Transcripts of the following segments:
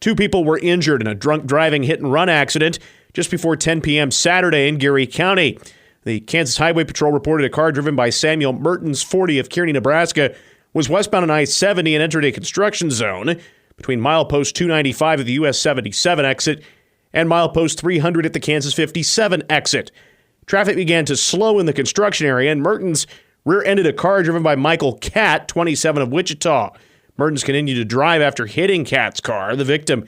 2 people were injured in a drunk driving hit-and-run accident just before 10 p.m. Saturday in Geary County. The Kansas Highway Patrol reported a car driven by Samuel Mertens, 40, of Kearney, Nebraska, was westbound on I-70 and entered a construction zone between milepost 295 at the US 77 exit and milepost 300 at the Kansas 57 exit. Traffic began to slow in the construction area, and Mertens rear-ended a car driven by Michael Catt, 27, of Wichita. Mertens continued to drive after hitting Catt's car. The victim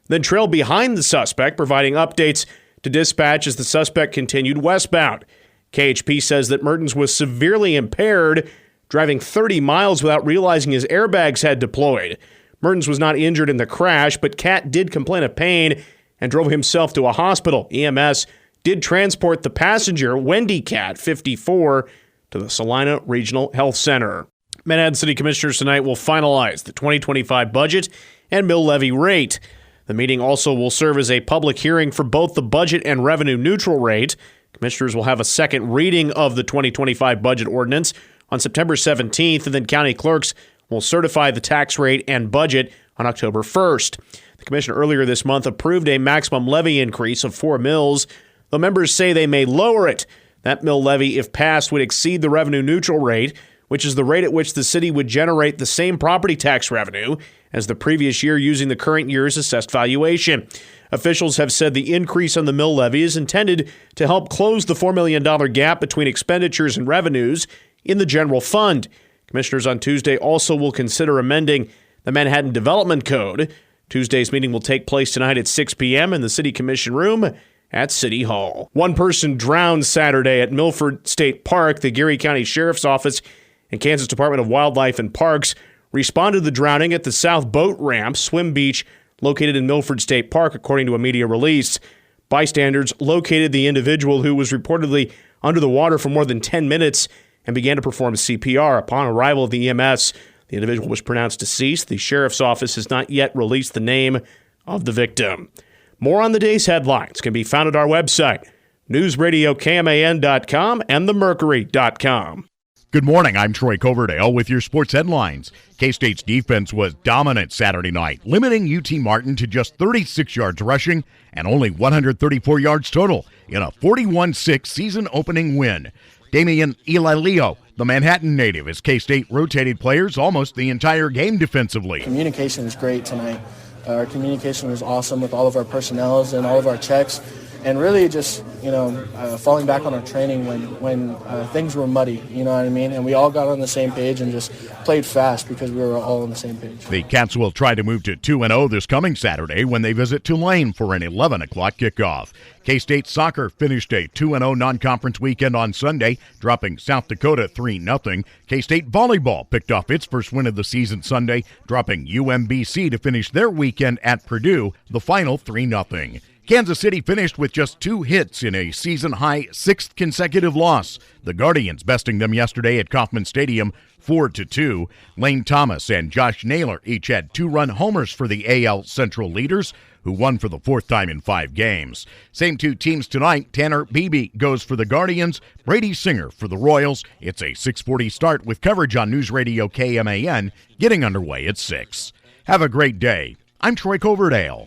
then trailed behind the suspect, providing updates to dispatch as the suspect continued westbound. KHP says that Mertens was severely impaired, driving 30 miles without realizing his airbags had deployed. Mertens was not injured in the crash, but Catt did complain of pain and drove himself to a hospital. EMS did transport the passenger, Wendy Catt, 54, to the Salina Regional Health Center. Manhattan City Commissioners tonight will finalize the 2025 budget and mill levy rate. The meeting also will serve as a public hearing for both the budget and revenue neutral rate. Commissioners will have a second reading of the 2025 budget ordinance on September 17th, and then county clerks will certify the tax rate and budget on October 1st. The commission earlier this month approved a maximum levy increase of 4 mills, though members say they may lower it. That mill levy, if passed, would exceed the revenue neutral rate, which is the rate at which the city would generate the same property tax revenue as the previous year using the current year's assessed valuation. Officials have said the increase on the mill levy is intended to help close the $4 million gap between expenditures and revenues in the general fund. Commissioners on Tuesday also will consider amending the Manhattan Development Code. Tuesday's meeting will take place tonight at 6 p.m. in the City Commission room at City Hall. One person drowned Saturday at Milford State Park. The Geary County Sheriff's Office and Kansas Department of Wildlife and Parks responded to the drowning at the South Boat Ramp swim beach located in Milford State Park, according to a media release. Bystanders located the individual, who was reportedly under the water for more than 10 minutes, and began to perform CPR. Upon arrival of the EMS, the individual was pronounced deceased. The sheriff's office has not yet released the name of the victim. More on the day's headlines can be found at our website, newsradiokman.com and themercury.com. Good morning, I'm Troy Coverdale with your sports headlines. K-State's defense was dominant Saturday night, limiting UT Martin to just 36 yards rushing and only 134 yards total in a 41-6 season-opening win. Damian Ilalio, the Manhattan native, as K-State rotated players almost the entire game defensively. Communication was great tonight. Our communication was awesome with all of our personnels and all of our checks. And really just, falling back on our training when things were muddy, you know what I mean? And we all got on the same page and just played fast because we were all on the same page. The Cats will try to move to 2-0 this coming Saturday when they visit Tulane for an 11 o'clock kickoff. K-State soccer finished a 2-0 non-conference weekend on Sunday, dropping South Dakota 3-0. K-State volleyball picked off its first win of the season Sunday, dropping UMBC to finish their weekend at Purdue, the final 3-0. Kansas City finished with just 2 hits in a season-high 6th consecutive loss. The Guardians besting them yesterday at Kauffman Stadium 4-2. Lane Thomas and Josh Naylor each had 2-run homers for the AL Central leaders, who won for the 4th time in 5 games. Same 2 teams tonight. Tanner Beebe goes for the Guardians, Brady Singer for the Royals. It's a 6:40 start with coverage on News Radio KMAN getting underway at 6. Have a great day. I'm Troy Coverdale.